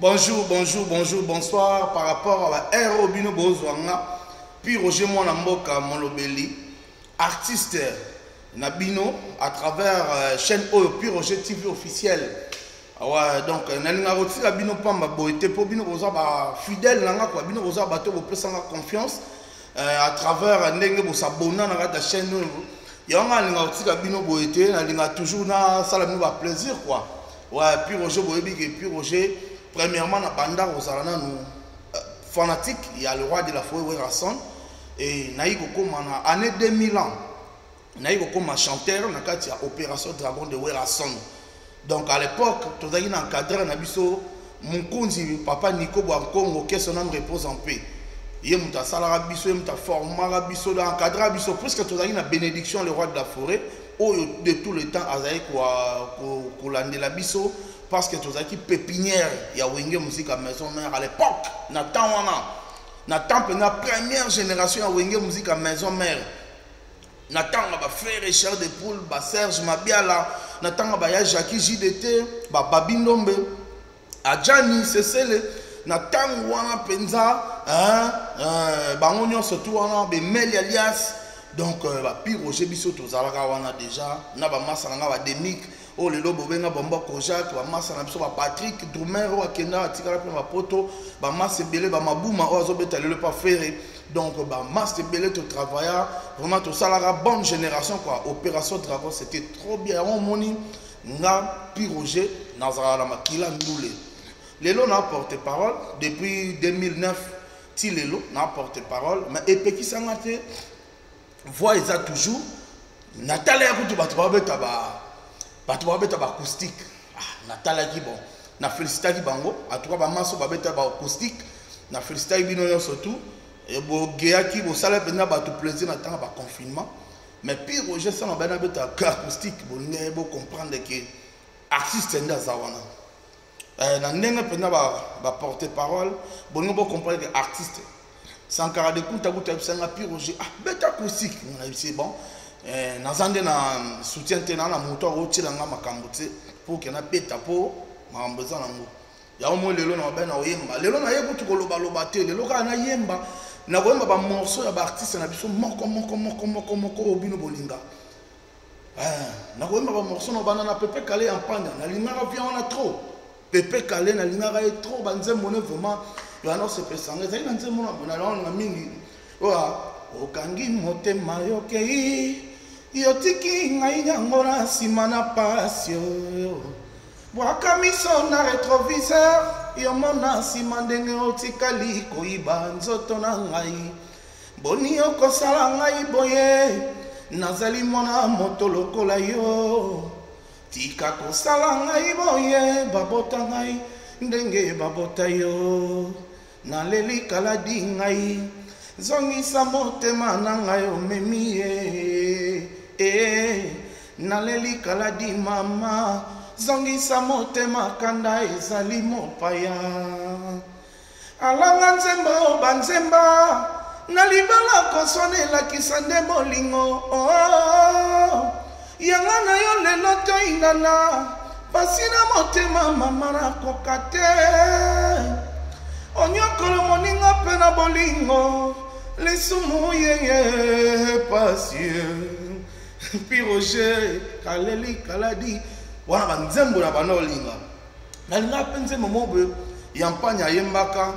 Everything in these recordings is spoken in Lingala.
Bonjour, bonjour, bonjour, bonsoir par rapport à Aérobino Bozwanga, puis Roger Mwanamboka Molobeli, artiste Nabino à travers chaîne Oyo, puis Roger TV officiel. Ouais, donc, nalinga roti la bino pamba boité pour bino rosa ba fidèle nanga quoi bino rosa bateau pour plus confiance à travers ndenge bo s'abonner na la chaîne yanga nalinga roti la bino boité nalinga toujours na sala bino ba plaisir quoi. Ouais, puis Roger boyebi et puis Roger premièrement na banda rosalana nous fanatique, il y a le roi de la forêt Werason et naïko comme en année 2000 ans. Naïko comme chanteur na kati ya opération dragon de Werason. Donc à l'époque, tu as encadré Nabiso, mon conzi, papa Nico Boankongo, que son âme repose en paix. Il y a Salarabiso, il y a Formarabiso, encadré Abiso, puisque tu as une bénédiction, le roi de la forêt, ou de tout le temps, Azaï Koulande Labiso, parce que tu as une pépinière, il y a Wenge musique à maison mère à l'époque, Nathan, la première génération, il y a Wenge musique à maison mère. Nathan ba frère Richard de Poule, ba Serge Mabiala, Nathan ba ya Jackie JDT, ba Babindombe, Adjani Cecile, Nathan wana penza, ba onyo surtout wana be Mel alias, donc ba pi Roger Biso tozalaka wana déjà, na ba masanga ba Demic, oh le lobo benga bomba Kojak, ba masanga biso ba Patrick Drumero akenda atikala pe ba poto, ba masebele ba mabuma o azobeta le pas faire. Donc, Master Belé, tu travailles vraiment tout ça, la bonne génération quoi. Opération Dragon, c'était trop bien. On moni, n'a Roger, Nazara la Makila Ndoulé. Lélo n'a porté parole depuis 2009. Si Lélo n'a porté parole, mais et qui s'en a fait, voix ça toujours. Nathalie a dit batouabeta acoustique. Nathalie qui bon, na félicité qui bango. À toi ba maso babeta ba acoustique. Na félicité bino surtout. Et bon, Géaki, bon, ça l'a bien tout plaisir dans le confinement. Mais puis, Roger, ça n'a pas été acoustique. Bon, vous comprendre que l'artiste est dans Zawana. Dans le porte-parole, bon, vous comprendre que l'artiste, sans caractère de compte, vous avez puis Roger, ah, bête acoustique. C'est bon. Dans un soutien tenant la moto, routier dans ma cambote, pour qu'il y ait un bête à peau, ma besoin d'amour. Il y a au moins les lots dans le yemba. Les lots dans le yemba, les lots dans le yemba. Na koyemba ba morceau ya ba artiste na biso moko obino bolinga na koyemba ba morceau na bana na Pepe Kale en panda na lingara vient on a trop Pepe Kale na lingara est trop banzembo ne vraiment yo ano se pesanga zai na nzembo na na mingi wa okangi motema yokei yotiki ngai ngora simana pasio Wakamiso na retroviseur Yomona simandenge otikali koiba nzoto na ngai Boni okosala ngai boye Nazali mwana moto lokola yo Tika kosala ngai boye Babota ngai ndenge babota yo Naleli kaladi ngai Zongisa motema na ngai omemi Naleli kaladi mama Zongisa motema kanda ezali mopaya Alanga nzemba banzemba Nalibala koswanela kisande bolingo Yanga na yo lelo toindana Basina motema mamara kokate Onyokolo moninga pena bolingo Lesumu yeye pasie Puis Roger kaleli kaladi wana banzembo na banolinga nalinga penze momobe yampanya yembaka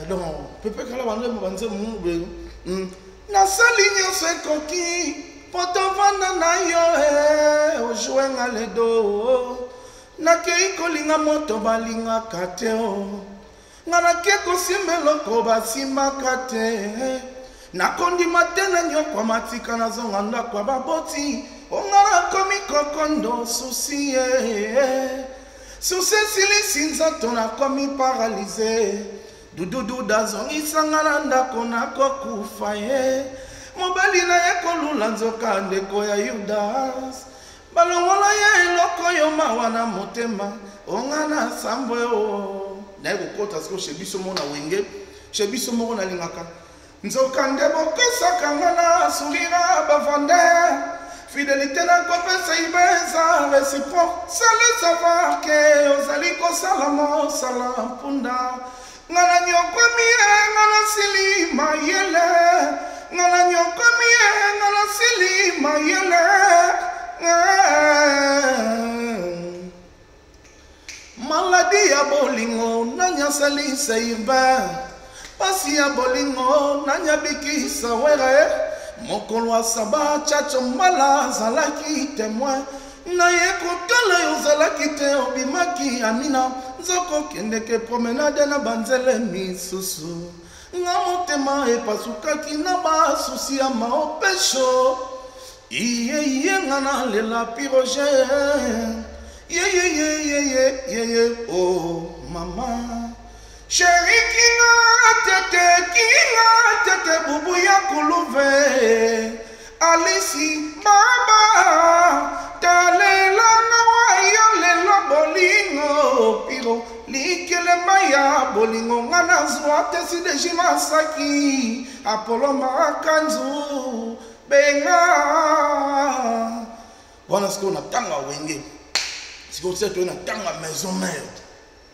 donc Pepe Kale banzembo na sali nyonso ekoki potovanda na yo ojuenga ledo nakei kolinga moto balingaka te nga nakie kosimba eloko basimbaka te nakondima te na nyokwa matika nazonga ndako ya baboti Ongara komi kokondo souci Souci silisi nzoto na komi paralysé Dududu dazongi sangana ndako na kokufa Mobali na ye kolula nzoka ndeko ya Yudas Balongola ye eloko yo mawa na motema Onga na sambo yo Naye kokota siko shebiso mona wenge Shebiso mona lingaka Nzoka ndebo kesaka ngana surira bavande Fidélité na kopesa ibeza réciproque. Sans le savoir que ozali ko salamo salampunda ngana nyokomie ngana silima yele ngana nyokomie ngana silima yele maladi ya bolingo nanya salisa iba pasi ya bolingo nanya bikisa were mokolo asaba chacho mbala zalaki témoin na ye kotala yo zalaki te obimaki amina nzoko kendeke promenade na banzele misusu nga motema epasukaki na basusi ya maopesho iye nga na lela piroge ye oh mama chéri kinga tete bubu ya kuluve alisi baba talela na wayo lelo bolingo piro likele maya bolingo ngana zwate sideji masaki apolo makanzu benga wana siko na tanga wenge siko seto na tanga maison mère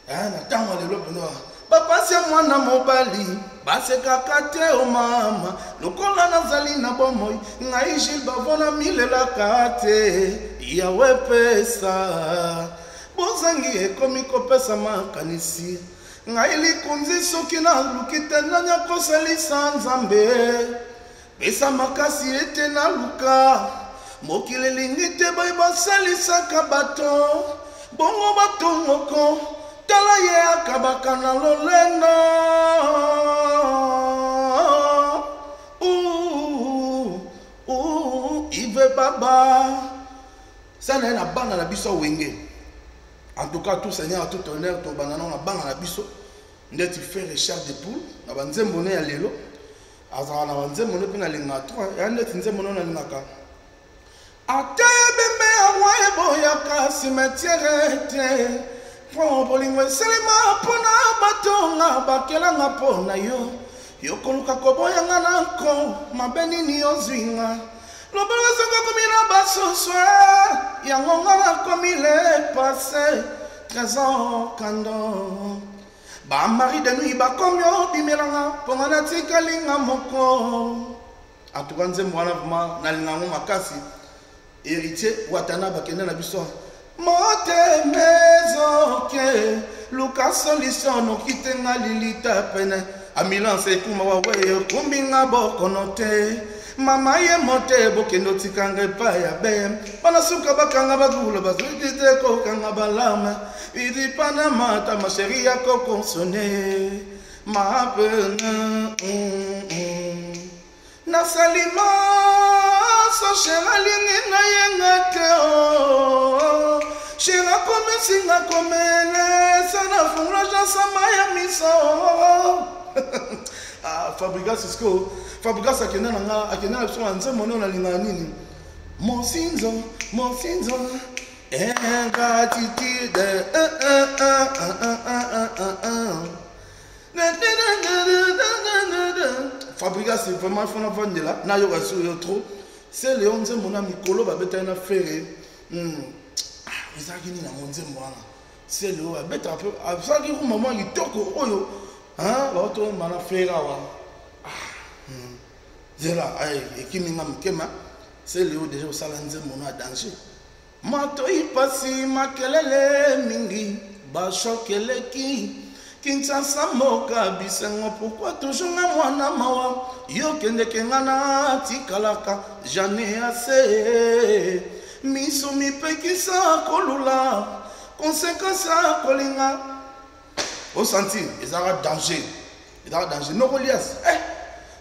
na tanga lelo beno papa se mwana mobali basekaka te o mama lokola nazali na bomoi ngai Gilles bavona milelaka te yawe pesa bozangi ekomi kopesa makanisi ngai likunzi soki naluki te nanya kosalisa nzambe pesa makasi ete naluka mokili elingi te boye basalisaka bato bongo bato moko tala ye akabaka na lolendo ive baba sana na bana na biso wenge en tout cas tout seigneur tout honneur to banana na bana na biso ndeti faire Charles de Poule na banzembo ne ya lelo azala na banzembo ne pina linga 3 ya ndeti nzembo no na lingaka atebe me awa boya ka cimetière te po bolingo selema pona batonga bakelanga pona yo yokoluka koboyanga nako mabeni ni ozwinga lobelo soko komina basoswe yango ngana komile passé 13 ans kando ba mari de nuit ba komyo bimelanga ponga na tikalinga moko atukanze mwana vuma na linga makasi héritier watana bakenda na biso mote mezoke luka solution okitenga lilita pene ambulanse ekuma wawe kumbinga bokonote mama ye mote bokendo tikanga pa ya be bana suka bakanga bagula bazwite ko kanga balama idi pana mata ma chérie ya ko consonner ma peine na salima so sheralingi na yengate o shera kome singa komele sana fungla jasama ya miso Fabrigas Cisco Fabrigas akenda nanga akenda so anze mono na linga nini Monsinzo ingratitude Fabrigas c'est vraiment fona vendre là na yo gaso yo trop c'est le onze mona mikolo ba beta na frère ezaki ni na monze mwana c'est le ba beta peu azaki ko maman litoko oyo hein l'autre mana frère wa zela ay ekiminga mkema c'est le déjà au salanze mona danger mato ipasi makelele mingi ba chokeleki Kinshasa moka bisengo pourquoi toujours na mwana mawa yo kende kengana tikalaka jamais assez miso mipekisa kolula conséquence kolinga au sentir ezara danger no relias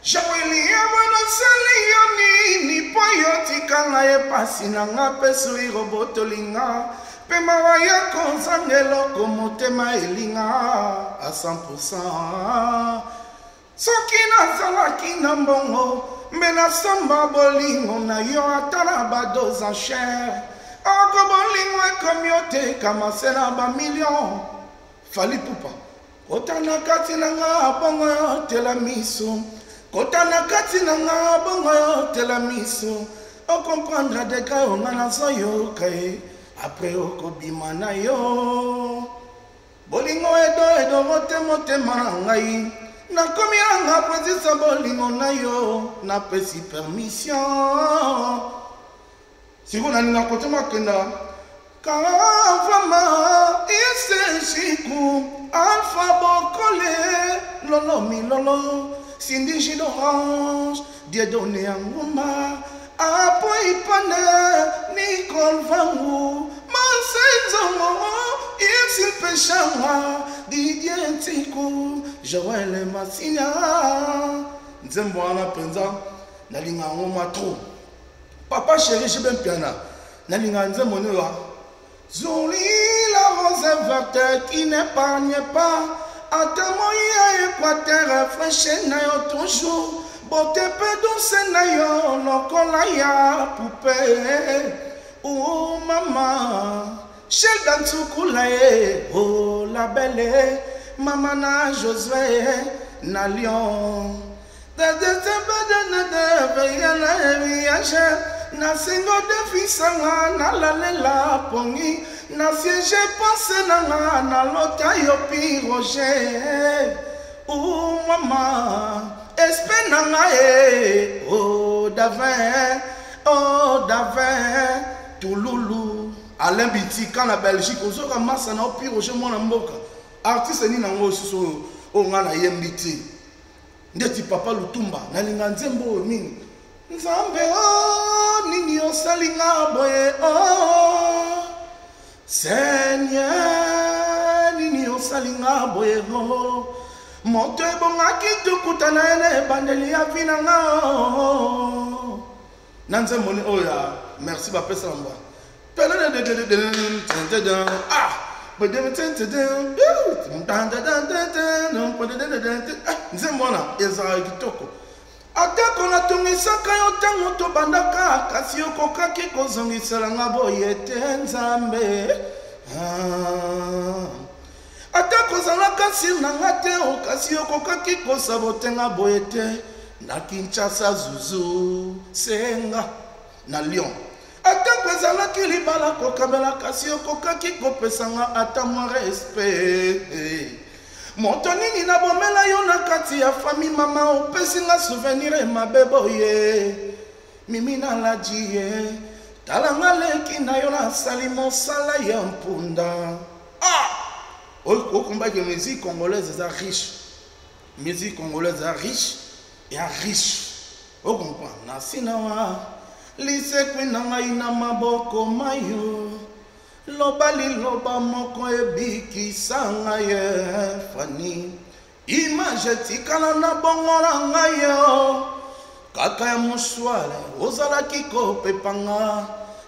Jawelia wana sali ni poyo tikanga e pasina nga pesu irobotolinga Pema waya konzangelo komotema elinga à 100%. Soki nazalaki na mbongo mbena samba bolingo na yo atala badoze en chair. Oko bolingo ekomi kama sena ba million. Fali pupa. Kota na kati na nga bongo yo tela miso. Kota na kati na nga bongo yo tela miso. O comprendre de ka o ngana so yo kai. Après okobima na yo loro te motema na ngai nakomi anga kwezisa bolingo na yo napesi permission siko nalinga kotema kenda kavama iseshiku alpha bokole lolo milolo sindi d'orange Dieudonné Anguma apo ipane Nicole Vangu Monsenzomo Ipsil Peshanga Didier Ntiku Joël Massinya Nzembo wana penza nalinga ngoma trop papa chéri je ben piana nalinga nzembo newa Zoli la rose verte qui n'épargne pas Atamoya Équateur fraîche na yo toujours Bote pe douce na yo lokola ya poupée Oh maman Chel dans Tsukula oh la belle Maman na Josué na Lyon Na singo de fisanga na lalela pongi Na siège pensé na lota yo pi Roger Oh maman Espè nanga oh Davin Touloulou Alain Bitika na Belgique ozoka massa na opi Roger mwana mboka artiste ni nango osusu o ngana yembiti ndeti papa Lutumba nalinga nzembo mingi nzambe oh nini osalinga boye oh Seigneur nini osalinga boye oh moto ebongaki tukutana ene bandeli ya vinanga na nzembo ni oya merci bapesa lamba ah nzembo na ezala kitoko atako natungisaka yo ntango tobandaka kasi okokaki kozongiselanga boye te nzambe atako ozalaka sir nanga te okasi okokaki kosabotenga boye te na Kinshasa zuzu senga na Lyon atako ezalaki libala kokabela kasi okokaki kopesanga ata mwa respect moto nini nabomela yo na kati ya famille mama opesinga souvenir mabe boye mimi nalaji ye talanga leki na yo nasali mosala ya mpunda okomba que musique congolaise est riche musique congolaise est riche et riche o comprend na sinawa lisekwi na ngai na maboko mayo loba liloba moko ebikisanga ye fani image tikala na bongo na ngai yo kaka ya moshwale ozalaki kopepanga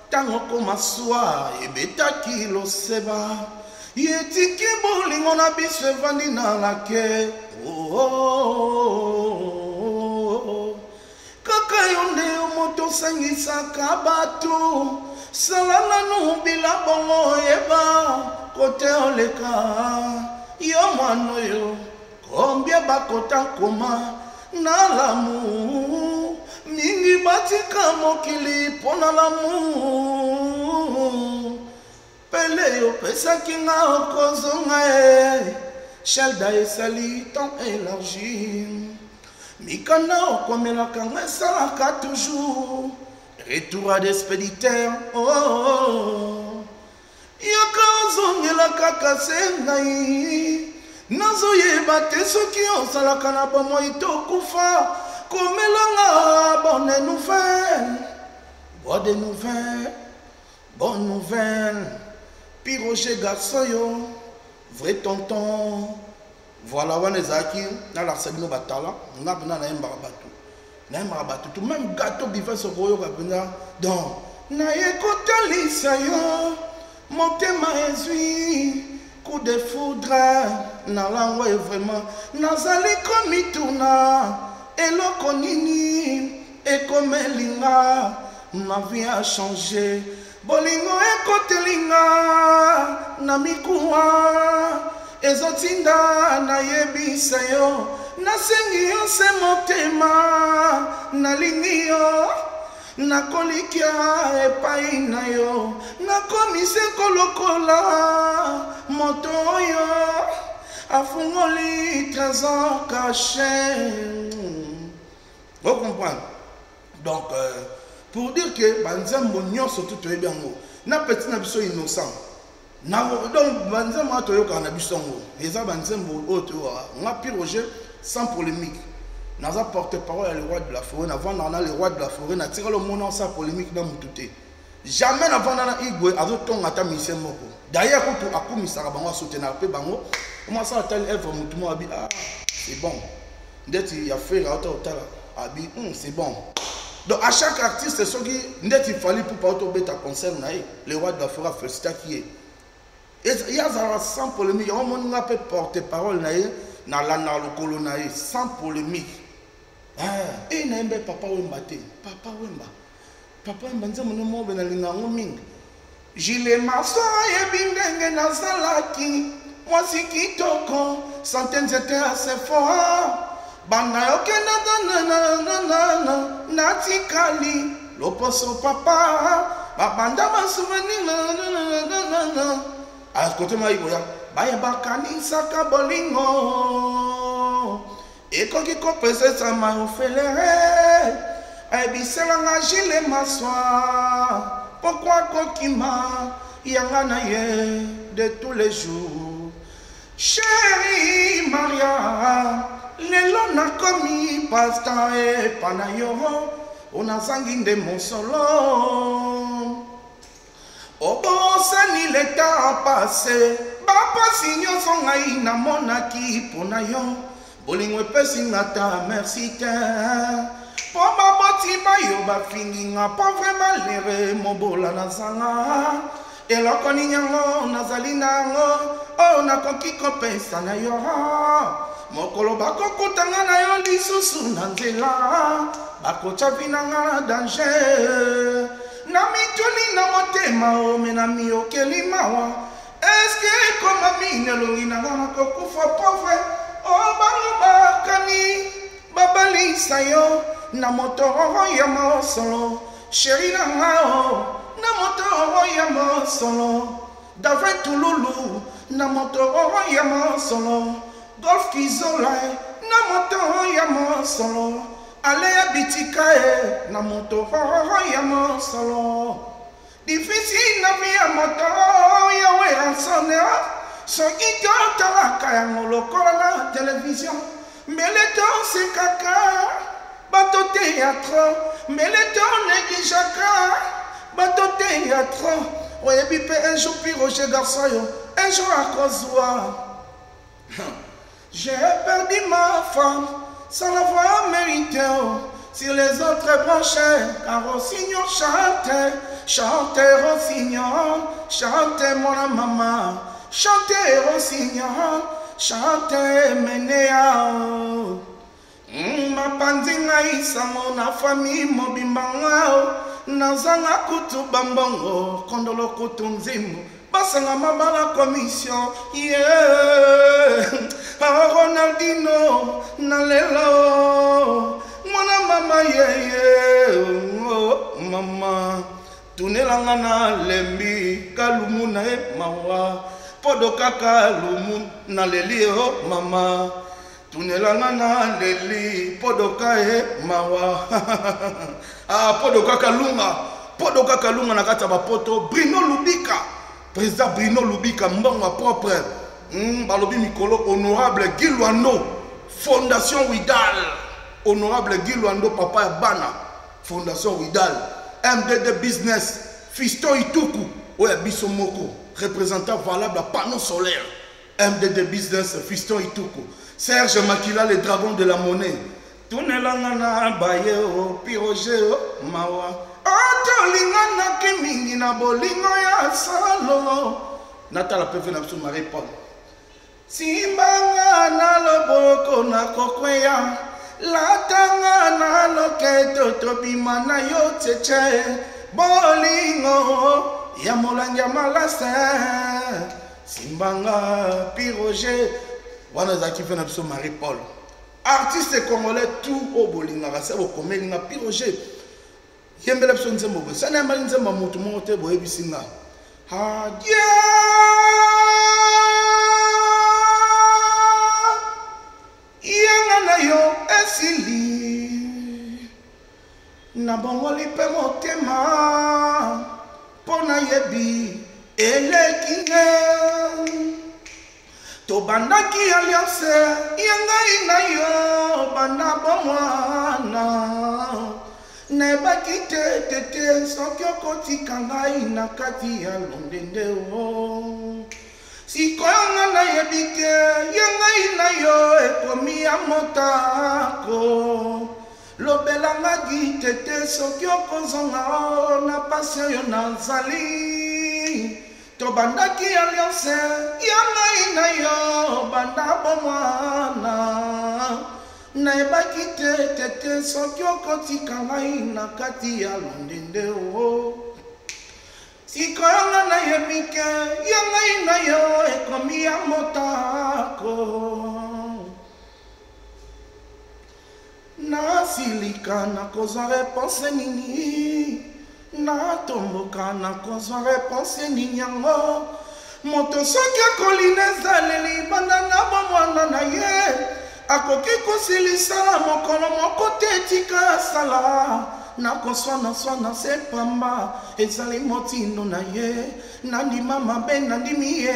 ntango komaswa ebetaki loseba yetiki bolingo na biso evandi na lake kaka yo nde yo moto osangisaka bato salala nubila bongo yeba kote oleka yo mwana oyo kombie bakota koma na lamu mingi batika mokili mpo na lamu pele yo pesaki nga okozonga shelda esali temps élargi mikanda okomelaka nga esalaka toujours retour à d'expéditeur yoka ozongelaka kase ngai nazoyeba te soki ozalaka na bomoi tokufa komelanga bonne nouvelle bonne nouvelle Puis Roger garçon yo vrai tonton voilà wana ezalaki na larsabino batala nga mpena nayembaka bato tout même gâteau biva sokoyoka mpenza donc naye kotalisa yo motema ezwi coup de foudre na lango e vraiment nazali komituna eloko nini ekomelinga ma vie a changé bolingo ekotelinga na mikuwa ezotinda nayebisa yo nasengi yo se motema nalingi yo nakolikia epai na yo nakomise kolokola moto oyo afungoli trésor caché. Vous comprenez? Donc, pour dire que banzambo nyonso tout est bien ngo na petit na biso innocent na donc banzambo to yo kana biso ngo eza banzambo auto nga Roger sans polémique naza porte-parole à le roi de la forêt na vendre na le roi de la forêt na tira le monde sans polémique dans mututé jamais na vendre na igwe azo tonga ta mission moko d'ailleurs ko to akumisa bango soutenir pe bango comment ça tel œuvre mutumo abi ah c'est bon d'être il y a fait la auto abi c'est bon. Donc à chaque artiste, c'est ce qui il fallait pour pas tomber ta concert, le roi de la forêt félicita qui est. Il y a sans polémique, il y a un monde qui peut porter parole dans le colon sans polémique. Et il y a un papa Wemba, papa Wemba, papa Wemba, nous sommes morts dans les langues. Gilet Massa et Bindenge Nazalaki, moi si qui toko, centaines étaient assez forts. Banayoke na natikali loposo papa babanda ba souvenir à côté maïgoya baye bakani saka bolingo et quand qui compose ça m'a oféléré et bisela nga Gilet Massa pourquoi kokima yanga ye de tous les jours chérie Maria lelo na komi pasta e panayo ona sanginde monsolo obosani le temps passé papa sinyo songai na monaki ponayo bolingo pesi ngata merci te po baboti bayo ba finginga po vraiment lere mobola na sanga eloko ni nyango nazali nango o na koki kopesa na yo mokolo bakokutanga na yo lisusu na nzela bakotya vinanga na danger na mituni na motema ome na miyokeli mawa eske ekoma mine elongi nanga nakokufa pauvre o bango bakani babalisa yo na motoro ya mosolo sheri nanga o na motoro ya mosolo David Tululu na motoro ya mosolo Golf Kizola na moto ya mosolo Alea Bitikae na moto ya mosolo Difficile na via moto ya weransone So ito talaka ya ngolokola na télévision Mais le temps c'est caca Bateau théâtre Mais le temps négligaka Bateau théâtre Oye bipe un jour puis Roger Garçon Un jour à Kozwa J'ai perdu ma femme sans l'avoir mérité. Sur les autres branchés, car Rossignol chantait, chantait Rossignol, chantait mon maman, chantait Rossignol, chantait Ménéa. Ma pandinga isa mon famille mobimbanga, nazanga kutu bambongo, kondolo kutu nzimu. Basanga mabala commission, yeah. Ronaldinho, Nalelo, mwana mama, yeah, oh, mama. Tunelanga na lembi, kalumu na mawa. Podoka kalumu na leli, oh, mama. Tunelanga na leli, podoka mawa. Ah, podoka kalunga na kata bapoto, Bruno Lubika. Président Bruno Lubika, mbongo propre. Balobi Mikolo, honorable Guy Luando, Fondation Widal. Honorable Guy Luando, papa Bana, Fondation Widal. MDD Business, Fiston Ituku, ouais, Bisomoko, représentant valable à panneau solaire. MDD Business, Fiston Ituku. Serge Makila, les dragons de la monnaie. Tunelangana, Bayeo, Pirogeo, Mawa. Atolingana kimingi na bolingo ya salo Natala pefe na biso Marie Paul Simbanga na loboko na kokweya Latanga na loketo tobima na yo tcheche Bolingo ya molanja malase Simbanga Piroger Wana zaki fe na biso Marie Paul Artiste congolais tout au bolinga Rase au komelinga Piroger Yembele pso nzembo bwe sana yambali nzemba mutu mote boye bisinga hadia na bongoli pe motema pona yebi elekinge to bandaki alliance yangai na yo banda bomwana nebaki tete soki okotika ngai na kati ya londende o sikoyo na yebi te yangai na yo ekomi ya motako lobelanga gitete soki okozonga o na pasio yo nazali tobandaki alliance yangai na yo banda bomwana nayebaki tete soki okotika ngai na kati ya londende o sikoyo nga nayebi ke yangai na yo ekomi ya motako nasilika nakozwa reponse nini natomboka nakozwa reponse nini yango moto soki akolina ezaleli banda na bomwana na ye akoki kosilisa mokolo moko te etika asala nakoswana se pamba ezali motindo na ye nandima mabe nandimi ye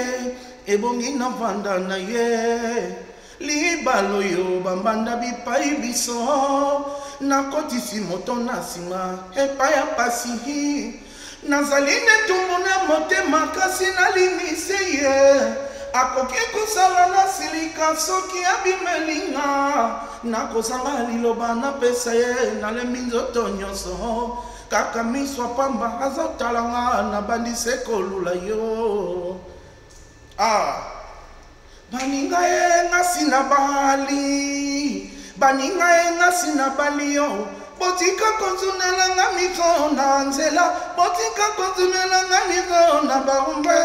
ebongi na vanda na ye libalo yo bambanda bipai biso nakotisi moto na nsima epai ya pasi nazali netumbu na motema kasi nalingise ye akoki kosala nasilika soki abimelinga nakozanga liloba napesa ye nalembi nzoto nyonso kaka miswa pamba azotalanga nabandise kolula yo baninga ye ngasi na bali baninga ye ngasi na bali yo botika kozunelanga miko na nzela botika kozunelanga miko na baumbe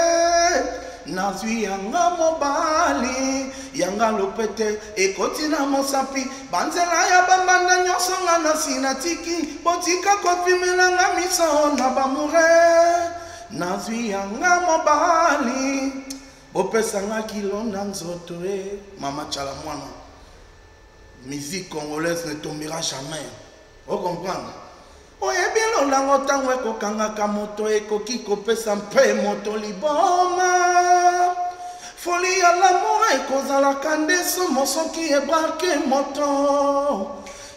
nazwi yanga mobali yanga lopete ekoti na mosapi banzela ya bambanda nyonso nga nasi natiki botika kopimelanga miso na bamure nazwi yanga mobali bopesanga kilo na nzoto mama chala mwana musique congolaise ne tombera jamais o comprendre oyebi lolango ntango ekokangaka moto ekoki kopesa mpe moto liboma foli ya lamour ekozalaka nde somo soki ebrake moto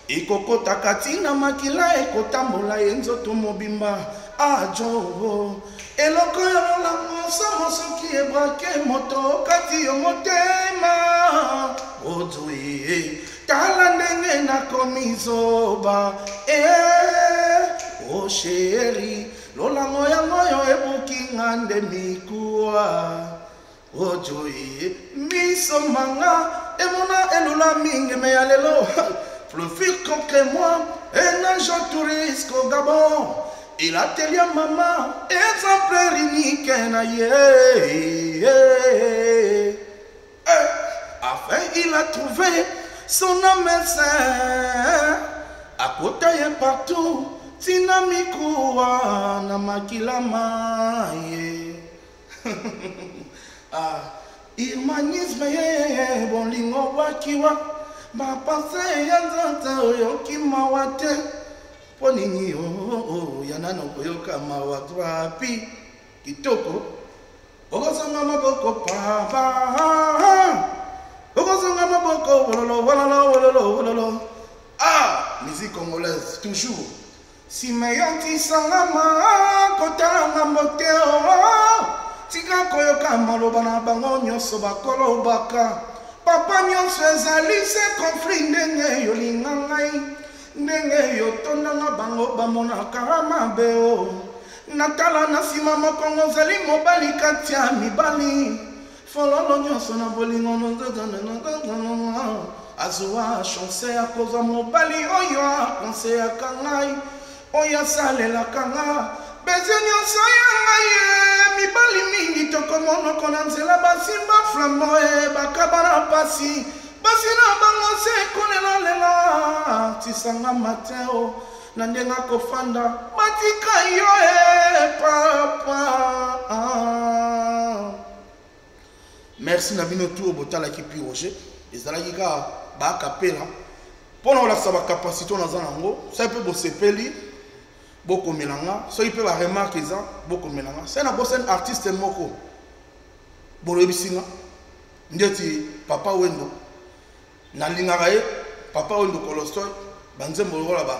ekokotaka ntina makila ekotambola ye nzoto mobimba ajo eloko ya lolango somo soki ebrake moto kati yo motema ozoe tala ndenge nakomi zoba o sheri lolango yango yo ebuki nga nde mikuwa ojoye miso manga emona elula mingi me ya lelo profil contre moi un agent touriste au Gabon il a télé maman exemplaire unique na ye enfin il a trouvé son médecin à côté partout tinamikuwa na makila maye humanisme ye bolingo wakiwa bapase ya nzanta oyoki mawa te mpo nini yana nokoyoka mawa twapi kitoko okozonga maboko pamba okozonga maboko wololo musique congolaise toujours si meyontisanga makotalanga mbote tika koyoka maloba na bango nyonso bakolobaka papa nyonso ezali se conflit ndenge yolinga ngai ndenge yotondanga bango bamonaka mabe natala na nsima mokongo ozali mobali kati ya mibali fololo nyonso na bolingo azwa chance ya kozwa mobali oyo akonseyaka ngai oyo asalelaka nga beze nyonso ya ngai mibali mingi tokomonoko na nzela basimba flambo bakaba na pasi basi na bango se ekolela lela tisanga mateo na ndenge akofanda batika yo papa merci na bino tout botalaki pi roger ezalaki kaka bakapela mpona kolakisa bakapasité naza nango sa mpe bosepeli Boko Melanga, so il peut la remarquer ça, Boko Melanga. C'est un artiste moko. Bolo bisinga. Ndioti Papa Wendo. Na lingarae Papa Wendo Kolostoy, banze mbolo là-bas.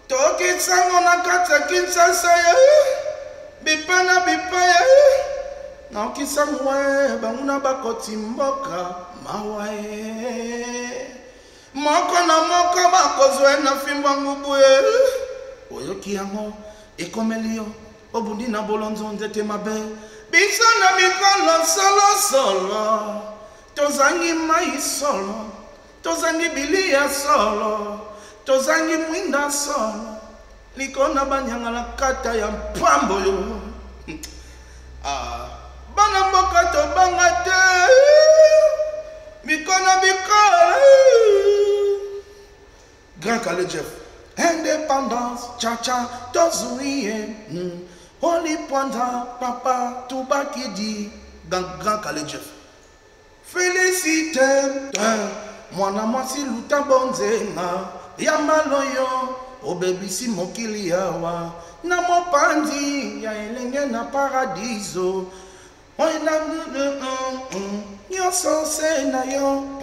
Toki sango na kata Kinshasa ya. Bipana bipaya. Na kisamwe banguna bakoti mboka mawae. Moko na moko bakozwe na fimba ngubuye. Oyoki yango ekomelio obundi na bolonzo nzete mabe biso na mikolo solo solo tozangi mai solo tozangi bilia solo tozangi mwinda solo likona banyanga la kata ya mpambo yo bana mboka to banga te mikona bikola Grand Calais Jeff Indépendance, cha-cha, tozouye Holy Panda, papa, tuba qui dit Grand Calais Jeff Félicité Mwana mwasi luta bonzenga Yamaloyo Obebisi mokili yawa Na mopandi Ya elenge na paradiso Nyonso se na yo